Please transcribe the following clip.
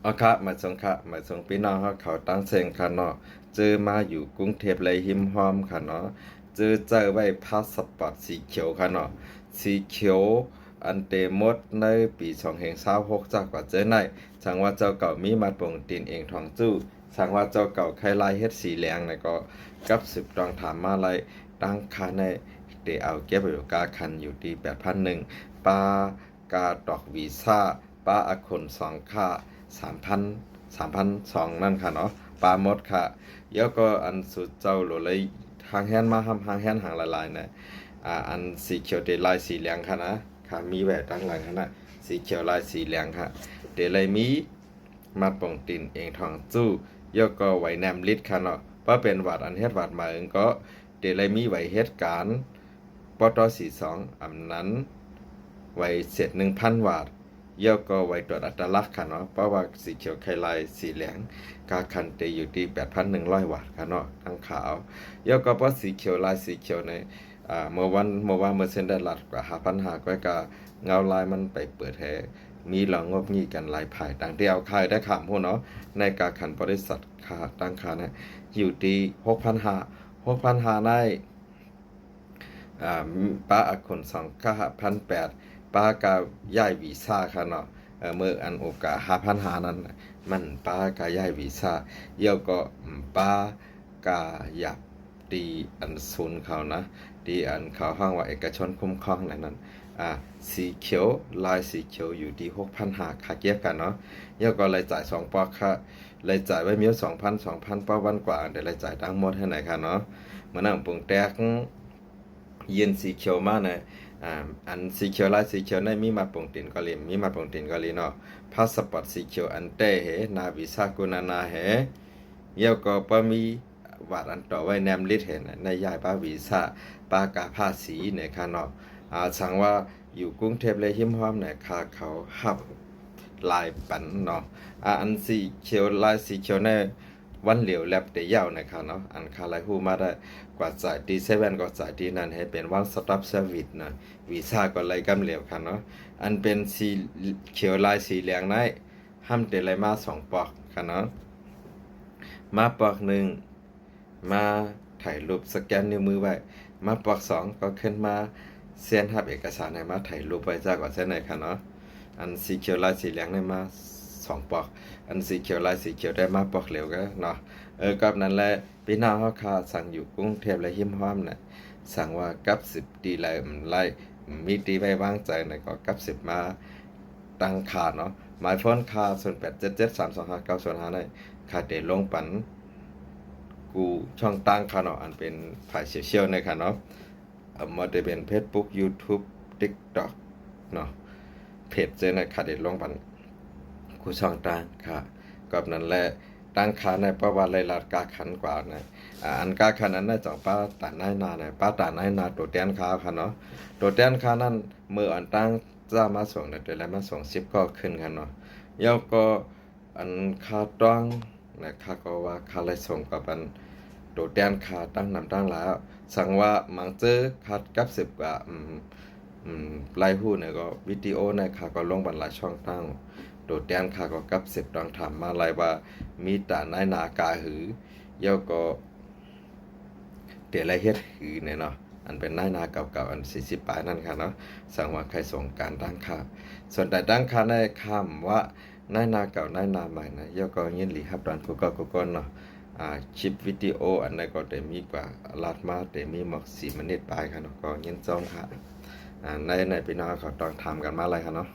อ๋อครับมาส่งค่ะมาส่งพี่น้องเขาตั้งเสียงค่ะเนาะเจอมาอยู่กรุงเทพเลยหิมหอมค่ะเนาะเจอไว้พาสปอร์ตสีเขียวค่ะเนาะสีเขียวอันเตหมดในปี2026จากว่าเจอในสังว่าเจ้าเก่ามีมาปงตีนเองทองจู้สังว่าเจ้าเก่าใครลายเฮ็ดสีเหลืองเนี่ยก็กับสืบตองถามมาเลยตั้งค่าในเดเอาเก็บอยู่กาคันอยู่ที่8,100ปลากาดอกวีซ่าปลาอคน2ค่า3,200นั่นค่ะเนาะปลาหมดค่ะแล้วก็อันสุดเจ้าโหลเลยหางแฮนมาหางแฮนหางละลายเนี่ยอันสีเขียวเดลายสีเหลืองค่ะนะค่ะมีแหวนตั้งหลังค่ะนะสีเขียวลายสีเหลืองค่ะเดลายมีมัดป่องตินเองทองจู้แล้วก็ไหวแนมลิดค่ะเนาะเพราะเป็นวัดอันเฮ็ดวัดมาเองก็เดลายมีไหวเฮ็ดการปต42อำนั้นไหวเสร็จ 1,000 วาทเยี่ยวก็ไว้ตรวจอัตลักษณ์ค่ะเนาะเพราะว่าสีเขียวไคลายสีเหลืองกาคันเตอยู่ที่ 8,100 วาทค่ะเนาะทั้งขาวเยี่ยวก็เพราะสีเขียวลายสีเขียวในเมื่อเส้นได้ลัดกว่า5,500ก็กะเงาลายมันไปเปิดแท้มีหลังงบงี้กันลายภายต่างที่เอาขายได้ขามพวกเนาะในกาคันบริษัทค่าตั้งค่าเนี่ยอยู่ที่ 6,500ได้ป้าอักคน2ก็1,800ป้ากาย่ายวีซ่าค่ะเนาะเมื่ออันโอกา5,500นั้นมันป้ากาย่ายวีซ่าเยี่ยวก็ป้ากาหยับดีอันศูนย์เขานะดีอันเขาห้างว่าเอกชนคุ้มครองนั้นสีเขียวลายสีเขียวอยู่ที่6,500ค่ะเกียบกันเนาะเยี่ยวก็เลยจ่าย2ปอกค่ะเลยจ่ายไว้มี2,000ป้าวันกว่าเดี๋ยวเลยจ่ายทั้งหมดให้ไหนค่ะเนาะเหมือนนั่งปรุงแตกเย็นสีเขียวมากนะอันสีเขียวลายสีเขียวในมีมาปงตินกอลีมีมาปงตินกอลีเนาะพาสปอร์ตสีเขียวอันเต้เหนาวิซากุนานาเหเยี่ยวก็ปมีวาดอันต่อไว้แนมลิดเห็นในยายป้าวีซ่าปากาภาษีเนี่ยค่ะเนาะสังว่าอยู่กรุงเทพเลยหิมห้อมเนี่ยค่ะเขาหับลายปันเนาะอันสีเขียวลายสีเขียวในวันเหลียวแลบเตยาวนะครับเนาะอันคาไลฮูมาได้กว่าจ่ายตีเซเว่นก็จ่ายตีนั่นให้เป็นวันสต็อปเซอร์วิสนะวีซ่าก็เลยกำเหลียวค่ะเนาะอันเป็นสีเขียวลายสีเหลืองนั้นห้ามเตะไรมา2 ปอกค่ะเนาะมาปอก1มาถ่ายรูปสแกนนิ้วมือไว้มาปอก2ก็ขึ้นมาเซ็นรับเอกสารให้มาถ่ายรูปไว้จากก่อนเส้นไหนค่ะเนาะอันสีเขียวลายสีเหลืองได้มา2 ปอกอันสีเขียวลายสีเขียวได้มาปอกเหลวก็เนาะกับนั้นแหละพี่น้องเขาคาสั่งอยู่กรุงเทพและหิมห้อมเนี่ยสั่งว่ากับ10ดีไล่มีตีไว้วางใจเนี่ยก็กับ10มาตั้งค่าเนาะหมายพ้นค่า0877325905ได้ค่าเดลงปันกูช่องตั้งค่าเนาะอันเป็นฝ่ายโซเชียลนะคะเนาะมาได้เป็น Facebook YouTube TikTok เนาะเพจเจนะค่าเดลงปันกูช่องตั้งค่ะกับนั้นแหละตั้งค่าในประวัติเลยลาดกาขันกว่านะอันกาขันนั้นได้จากป้าตาไนนานะป้าตาไนนาตัวแตนค้าค่ะเนาะตัวแตนค้านั้นเมื่ออันตั้งจะมาส่งเนี่ยเดี๋ยวแล้วมาส่ง10ก็ขึ้นกันเนาะแล้วก็อันค่าต้องนะค่าก็ว่าค่าไรส่งกับอันตัวแตนค่าตั้งนำตั้งแล้วสั่งว่ามังเจอคัดกับ10กับไล่หู้เนี่ยก็วิดีโอเนี่ยค่ะก็ลงบรรลัยช่องตั้งโดดแดนค่ะก็กับ10ต้องทำมาไล่ว่ามีตาในนากาหือเย้าก็เดี๋ยวไรเฮ็ดหือเนี่ยเนาะอันเป็นนายนาเก่าๆอัน40ปลายนั่นค่ะเนาะสั่งว่าใครส่งการตั้งค่าส่วนแต่ตั้งค่าในคำว่านายนาเก่านายนาใหม่นะเย้าก็ยินหลีครับดอนกูก็เนาะคลิปวิดีโออันใดก็ได้มีกว่าลาดมาแต่มีหมอก4 มินิปลายค่ะเนาะก็ยินจองค่ะในพี่น้องเขาต้องทำกันมาอะไรค่ะเนาะ